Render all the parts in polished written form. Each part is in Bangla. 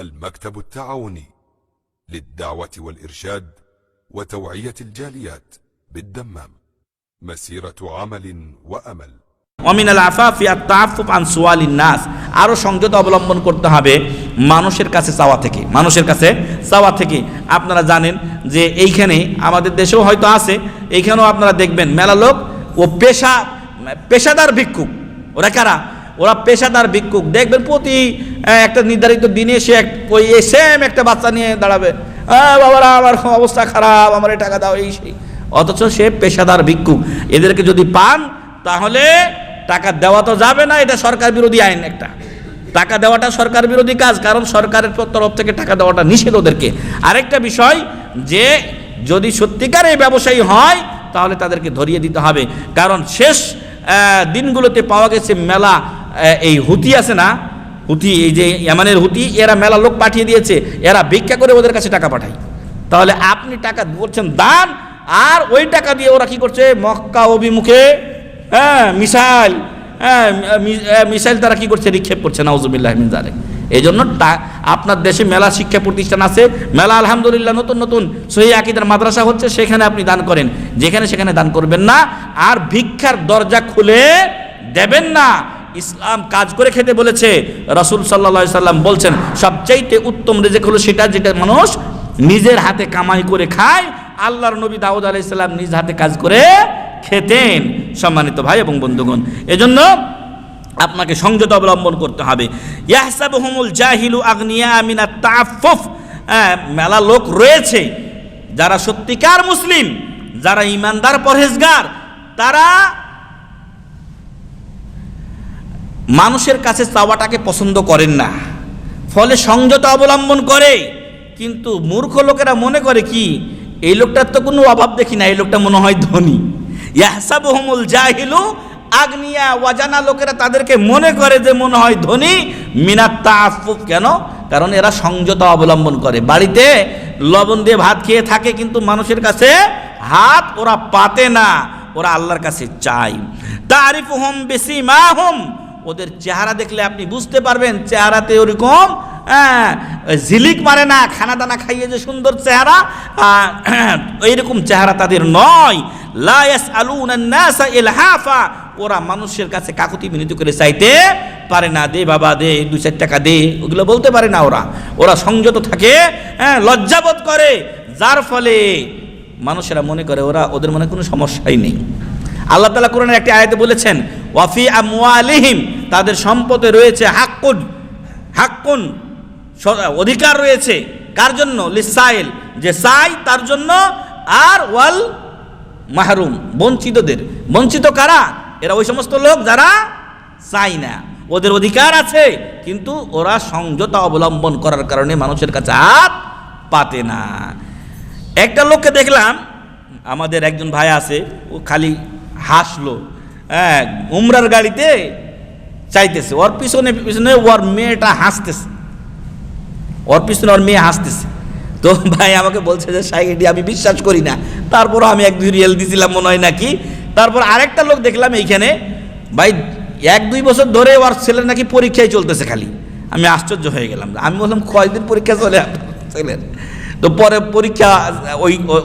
المكتب التعاوني للدعوة والإرشاد وتوعية الجاليات بالدمام، مسيرة عمل وأمل। ومن العفاف التعفف عن سؤال الناس, আরো সংযত অবলম্বন করতে হবে মানুষের কাছে চাওয়া থেকে। আপনারা জানেন যে এইখানে আমাদের দেশেও হয়তো আছে, এইখানেও আপনারা দেখবেন মেলা লোক ও পেশাদার ভিক্ষুক। ওরা কারা? ওরা পেশাদার ভিক্ষুক। দেখবেন প্রতি একটা নির্ধারিত দিনে সে ওই সেম একটা বাচ্চা নিয়ে দাঁড়াবে, বাবারা আমার অবস্থা খারাপ, আমার এই টাকা দাও, এই সেই। অথচ সে পেশাদার ভিক্ষুক। এদেরকে যদি পান তাহলে টাকা দেওয়া তো যাবে না, এটা সরকার বিরোধী আইন। একটা টাকা দেওয়াটা সরকার বিরোধী কাজ, কারণ সরকারের তরফ থেকে টাকা দেওয়াটা নিষেধ ওদেরকে। আরেকটা বিষয় যে যদি সত্যিকার এই ব্যবসায়ী হয় তাহলে তাদেরকে ধরিয়ে দিতে হবে, কারণ শেষ দিনগুলোতে পাওয়া গেছে মেলা এই হুতি আছে না, হুতি, এই যে ইয়ামানের হুতি, এরা মেলা লোক পাঠিয়ে দিয়েছে, এরা ভিক্ষা করে ওদের কাছে টাকা পাঠায়। তাহলে আপনি টাকা বলছেন দান, আর ওই টাকা দিয়ে ওরা কি করছে, মক্কা অভিমুখে মিসাইল তারা কি করছে, নিক্ষেপ করছে, নাউজুবিল্লাহ মিন যালিক। এই জন্য আপনার দেশে মেলা শিক্ষা প্রতিষ্ঠান আছে, মেলা আলহামদুলিল্লাহ নতুন নতুন সহিহ আকীদার মাদ্রাসা হচ্ছে, সেখানে আপনি দান করেন, যেখানে সেখানে দান করবেন না। আর ভিক্ষার দরজা খুলে দেবেন না। ইসলাম কাজ করে খেতে বলেছে। রাসূল সাল্লাল্লাহু আলাইহি সাল্লাম বলছেন সবচাইতে উত্তম রিজিক হলো সেটা যেটা মানুষ নিজের হাতে কামাই করে খায়। আল্লাহর নবী দাউদ আলাইহিস সালাম নিজ হাতে কাজ করে খেতেন। সম্মানিত ভাই এবং বন্ধুগণ, এজন্য আপনাকে সংযত অবলম্বন করতে হবে। ইয়াহসাবুহুমুল জাহিলু আগনিয়া মিনাত তাআফফুফ, মেলা লোক রয়েছে যারা সত্যিকার মুসলিম, যারা ইমানদার পরহেজগার, তারা মানুষের কাছে চাওয়াটাকে পছন্দ করেন না, ফলে সংযত অবলম্বন করে। কিন্তু মূর্খ লোকেরা মনে করে কি, এই লোকটার তো কোনো অভাব দেখি না, এই লোকটা মনে হয় ধনী। ইয়াহসাবুহুমুল জাহিলু আগনিয়া, ওয়াজানা লোকেরা তাদেরকে মনে করে যে মনে হয় ধনী, মিনাত তাআফফুফ। কেন? কারণ এরা সংযত অবলম্বন করে। বাড়িতে লবণ দিয়ে ভাত খেয়ে থাকে, কিন্তু মানুষের কাছে হাত ওরা পাতে না, ওরা আল্লাহর কাছে চায়। তারিফুহুম বিসিমাহুম, ওদের চেহারা দেখলে আপনি বুঝতে পারবেন চেহারাতে ওরকম ঝিলিক মারে না, খানা দানা খাইয়ে যে সুন্দর চেহারা, এইরকম চেহারা তাদের নয়। লা ইয়াসআলুনান নাসা ইলহাফা, ওরা মানুষের কাছে কাকুতি মিনতি করে চাইতে পারে না, দে বাবা দে, 2-4 টাকা দে, ওগুলো বলতে পারে না। ওরা সংযত থাকে, লজ্জাবোধ করে, যার ফলে মানুষেরা মনে করে ওদের মনে কোনো সমস্যাই নেই। আল্লাহ তাআলা কোরআনের একটি আয়াতে বলেছেন ওয়াফি আমওয়ালিহিম, তাদের সম্পদে রয়েছে হাক্কুন, অধিকার রয়েছে। কার জন্য? লিসাইল, যে চাই তার জন্য, আর ওয়াল মাহরুম, বঞ্চিতদের। বঞ্চিত কারা? এরা ওই সমস্ত লোক যারা চাই না, ওদের অধিকার আছে কিন্তু ওরা সংযত অবলম্বন করার কারণে মানুষের কাছে হাত পাতে না। একটা লোককে দেখলাম, আমাদের একজন ভাই আছে, ও খালি হাসলো, উমরার গাড়িতে চাইতেছে, ওর পিছনে পিছনে ওর মেয়েটা হাসতেছে, ওর পিছনে ওর মেয়ে হাসতেছে। তো ভাই আমাকে বলছে যে শাইখ, আমি বিশ্বাস করি না, তারপরও আমি 1-2 রিয়াল দিছিলাম মনে হয় নাকি। তারপর আরেকটা লোক দেখলাম এইখানে, ভাই 1-2 বছর ধরে ওর ছেলের নাকি পরীক্ষায় চলতেছে খালি। আমি আশ্চর্য হয়ে গেলাম, আমি বললাম কয়দিন পরীক্ষা চলে ছেলের? তো পরে পরীক্ষা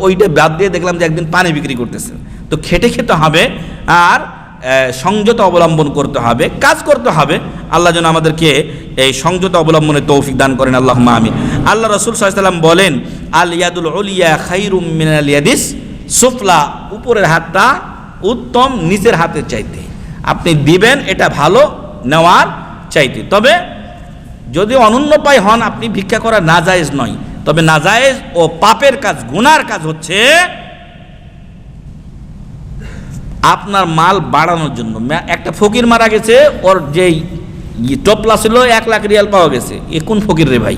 ওইটা বাদ দিয়ে দেখলাম যে একদিন পানি বিক্রি করতেছে। তো খেটে খেতে হবে, আর সংযত অবলম্বন করতে হবে, কাজ করতে হবে। আল্লাহ যেন আমাদেরকে এই সংযত অবলম্বনের তৌফিক দান করেন, আল্লাহুম্মা আমিন। আল্লাহ রাসূল সাল্লাল্লাহু আলাইহি ওয়াসাল্লাম বলেন আল ইয়াদুল উলিয়া খায়রুম মিনাল ইয়াদিস সুফলা, উপরের হাতটা উত্তম নিচের হাতের চাইতে। আপনি দিবেন এটা ভালো নেওয়ার চাইতে। তবে যদি অনুন্নপায় হন, আপনি ভিক্ষা করা নাজায়েজ নয়, তবে নাজায়েজ ও পাপের কাজ, গুনার কাজ হচ্ছে আপনার মাল বাড়ানোর জন্য। একটা ফকির মারা গেছে, ওর যেই টপলা ছিল 1 লাখ রিয়াল পাওয়া গেছে। এ কোন ফকির রে ভাই?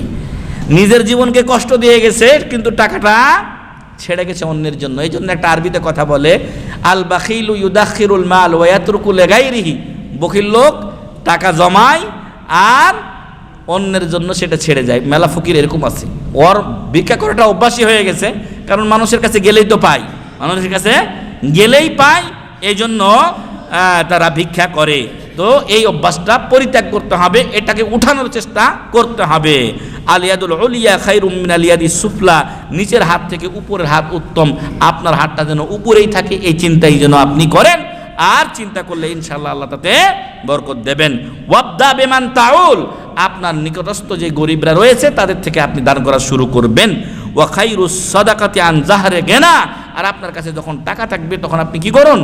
নিজের জীবনকে কষ্ট দিয়ে গেছে, কিন্তু টাকাটা ছেড়ে গেছে অন্যের জন্য। এই জন্য একটা আরবিতে কথা বলে আল বাখিলু ইউদাখিরুল মাল ওয়া ইয়াতরুকু লিগাইরিহি, বখিল লোক টাকা জমায় আর অন্যের জন্য সেটা ছেড়ে যায়। মেলা ফকির এরকম আছে, ওর ভিক্ষা করাটা অভ্যাসই হয়ে গেছে, কারণ মানুষের কাছে গেলেই তো পায়, মানুষের কাছে গেলেই পায়, এই জন্য তারা ভিক্ষা করে। তো এই অভ্যাসটা পরিত্যাগ করতে হবে, এটাকে উঠানোর চেষ্টা করতে হবে। আল ইয়াদুল উলিয়া খায়রুম মিনাল ইয়াদিস সুফলা, নিচের হাত থেকে উপরের হাত উত্তম, আপনার হাতটা যেন উপরেই থাকে এই চিন্তাই যেন আপনি করেন। আর চিন্তা করলে ইনশাআল্লাহ আল্লাহ তাতে বরকত দেবেন। ওয়াবদা বিমান তাউল, আপনার নিকটস্থ যে গরিবরা রয়েছে তাদের থেকে আপনি দান করা শুরু করবেন। ওয়া খায়রুস সাদাকাতি আন জাহরে গিনা, আর আপনার কাছে যখন টাকা থাকবে তখন আপনি কি করুন,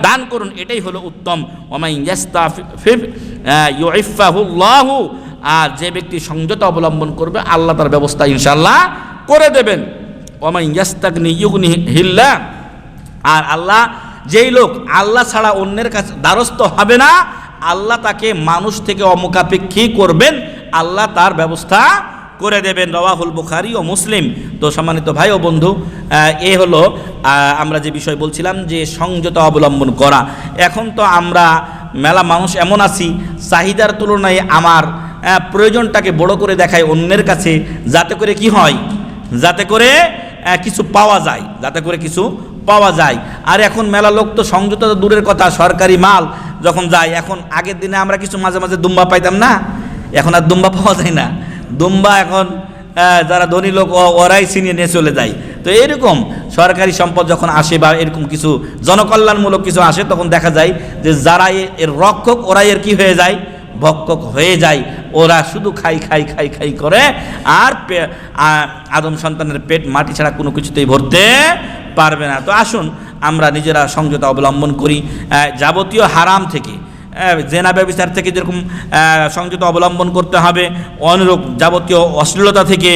দান করুন, এটাই হলো উত্তম। ওয়ামান ইয়াস্তাফিফ ইউইফাহুল্লাহু, আর যে ব্যক্তি সংযত অবলম্বন করবে আল্লাহ তার ব্যবস্থা ইনশাআল্লাহ করে দেবেন। ওয়ামান ইয়াস্তাগনি ইউগনিহিল্লাহ, আর আল্লাহ, যেই লোক আল্লাহ ছাড়া অন্যের কাছে দ্বারস্থ হবে না, আল্লাহ তাকে মানুষ থেকে অমুখাপেক্ষী করবেন, আল্লাহ তার ব্যবস্থা করে দেবেন। রাওয়াহুল বুখারী ও মুসলিম। তো সম্মানিত ভাই ও বন্ধু, এ হলো আমরা যে বিষয় বলছিলাম যে সংযত অবলম্বন করা। এখন তো আমরা মেলা মানুষ এমন আছি, চাহিদার তুলনায় আমার প্রয়োজনটাকে বড় করে দেখায় অন্যের কাছে, যাতে করে কি হয়, যাতে করে কিছু পাওয়া যায়, যাতে করে কিছু পাওয়া যায়। আর এখন মেলা লোক তো সংযত দূরের কথা, সরকারি মাল যখন যায়, এখন আগের দিনে আমরা কিছু মাঝে মাঝে দুম্বা পাইতাম না, এখন আর দুম্বা পাওয়া যায় না। দুম্বা এখন যারা ধনী লোক ওরাই ছিনিয়ে নিয়ে চলে যায়। তো এরকম সরকারি সম্পদ যখন আসে বা এরকম কিছু জনকল্যাণমূলক কিছু আসে, তখন দেখা যায় যে যারা এর রক্ষক ওরাই এর কি হয়ে যায়, ভক্ষক হয়ে যায়। ওরা শুধু খাই খাই খাই খাই করে, আর আদম সন্তানের পেট মাটি ছাড়া কোনো কিছুতেই ভরতে পারবে না। তো আসুন আমরা নিজেরা সংযত অবলম্বন করি, যাবতীয় হারাম থেকে, জেনা ব্যভিচার থেকে যেরকম সংযত অবলম্বন করতে হবে, অনুরূপ যাবতীয় অশ্লীলতা থেকে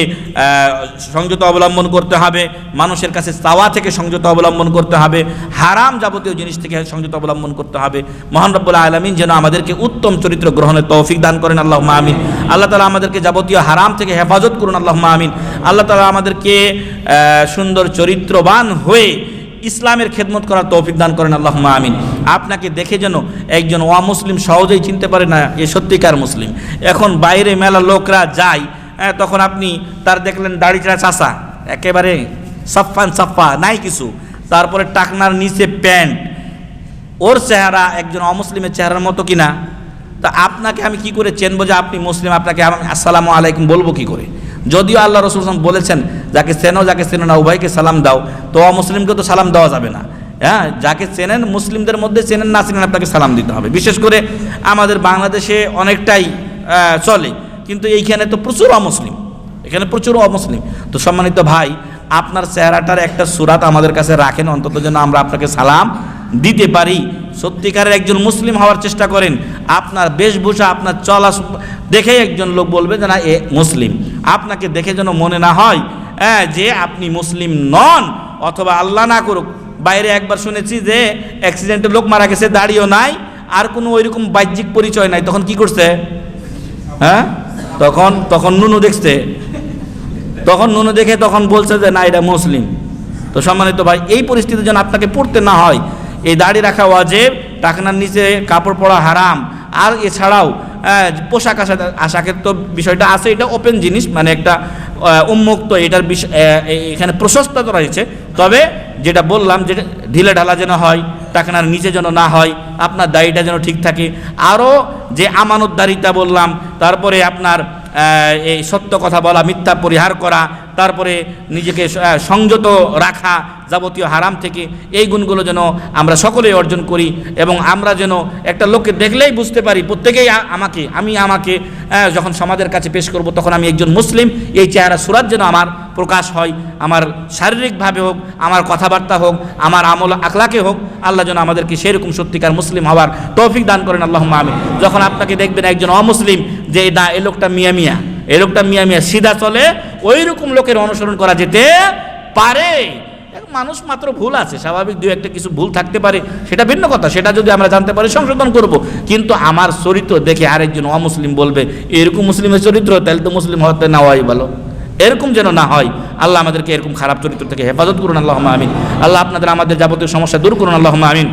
সংযত অবলম্বন করতে হবে, মানুষের কাছে চাওয়া থেকে সংযত অবলম্বন করতে হবে, হারাম যাবতীয় জিনিস থেকে সংযত অবলম্বন করতে হবে। মহান রব্বুল আলামিন যেন আমাদেরকে উত্তম চরিত্র গ্রহণের তৌফিক দান করেন, আল্লাহুম্মা আমিন। আল্লাহ তাআলা আমাদেরকে যাবতীয় হারাম থেকে হেফাজত করুন, আল্লাহুম্মা আমিন। আল্লাহ তাআলা আমাদেরকে সুন্দর চরিত্রবান হয়ে ইসলামের খেদমত করার তৌফিক দান করেন, আল্লাহুম্মা আমিন। আপনাকে দেখে যেন একজন অমুসলিম সহজেই চিনতে পারে না এ সত্যিকার মুসলিম। এখন বাইরে মেলা লোকরা যায়, তখন আপনি তার দেখলেন দাড়িটা চাষা, একেবারে সাফান সাফা নাই কিছু, তারপরে টাকনার নিচে প্যান্ট, ওর চেহারা একজন অমুসলিমের চেহারার মতো কিনা? তা আপনাকে আমি কি করে চেনবো যে আপনি মুসলিম? আপনাকে আমি আসসালামু আলাইকুম বলবো কি করে? যদিও আল্লাহ রাসূল সাল্লাল্লাহু আলাইহি ওয়াসাল্লাম বলেছেন যাকে চেনো যাকে চেনো না উভয়কে সালাম দাও, তো অমুসলিমকে তো সালাম দেওয়া যাবে না। হ্যাঁ, যাকে চেনেন, মুসলিমদের মধ্যে চেনেন না চেনেন, আপনাকে সালাম দিতে হবে। বিশেষ করে আমাদের বাংলাদেশে অনেকটাই চলে, কিন্তু এইখানে তো প্রচুর অমুসলিম, এখানে প্রচুর অমুসলিম। তো সম্মানিত ভাই, আপনার চেহারাটার একটা সুরাত আমাদের কাছে রাখেন, অন্তত যেন আমরা আপনাকে সালাম দিতে পারি। সত্যিকারের একজন মুসলিম হওয়ার চেষ্টা করেন। আপনার বেশভূষা, আপনার চলা দেখেই একজন লোক বলবে যে না এ মুসলিম। আপনাকে দেখে যেন মনে না হয় যে আপনি মুসলিম নন, অথবা আল্লাহ না করুক বাইরে একবার শুনেছি যে অ্যাক্সিডেন্টে লোক মারা গেছে, দাড়িও নাই, আর কোনো ওইরকম বাহ্যিক পরিচয় নাই, তখন কি করছে? তখন নুনু দেখছে, তখন নুনু দেখে তখন বলছে যে না এটা মুসলিম। তো সম্মানিত ভাই, এই পরিস্থিতি যেন আপনাকে পড়তে না হয়। এই দাড়ি রাখা ওয়াজিব, টাকনার নিচে কাপড় পরা হারাম, আর এছাড়াও পোশাক আশাকের তো বিষয়টা আছে, এটা ওপেন জিনিস, মানে একটা উন্মুক্ত, এটার এখানে প্রশস্ততা রয়েছে। তবে যেটা বললাম যে ঢিলে ঢালা যেন হয়, টাকনার নিচে যেন না হয়, আপনার দাড়িটা যেন ঠিক থাকে। আরও যে আমানতদারিতা বললাম, তারপরে আপনার এই সত্য কথা বলা, মিথ্যা পরিহার করা, তারপরে নিজেকে সংযত রাখা যাবতীয় হারাম থেকে, এই গুণগুলো যেন আমরা সকলেই অর্জন করি, এবং আমরা যেন একটা লোককে দেখলেই বুঝতে পারি, প্রত্যেকেই আমাকে যখন সমাজের কাছে পেশ করব তখন আমি একজন মুসলিম, এই চেহারা সুরাত যেন আমার প্রকাশ হয়, আমার শারীরিকভাবে হোক, আমার কথাবার্তা হোক, আমার আমল আখলাকে হোক। আল্লাহ যেন আমাদেরকে সেরকম সত্যিকার মুসলিম হওয়ার তৌফিক দান করেন, আল্লাহুম্মা আমিন। যখন আপনাকে দেখবেন একজন অমুসলিম যে না এ লোকটা মিয়া সিধা চলে, ওই রকম লোকের অনুসরণ করা যেতে পারে। মানুষ মাত্র ভুল আছে, স্বাভাবিক দু একটা কিছু ভুল থাকতে পারে, সেটা ভিন্ন কথা, সেটা যদি আমরা জানতে পারি সংশোধন করব। কিন্তু আমার চরিত্র দেখে আরেকজন অমুসলিম বলবে এরকম মুসলিমের চরিত্র, তাহলে তো মুসলিম হতে না হওয়াই ভালো। এরকম যেন না হয়। আল্লাহ আমাদেরকে এরকম খারাপ চরিত্র থেকে হেফাজত করুন, আল্লাহুম্মা আমিন। আল্লাহ আমাদের যাবতীয় সমস্যা দূর করুন, আল্লাহুম্মা আমিন।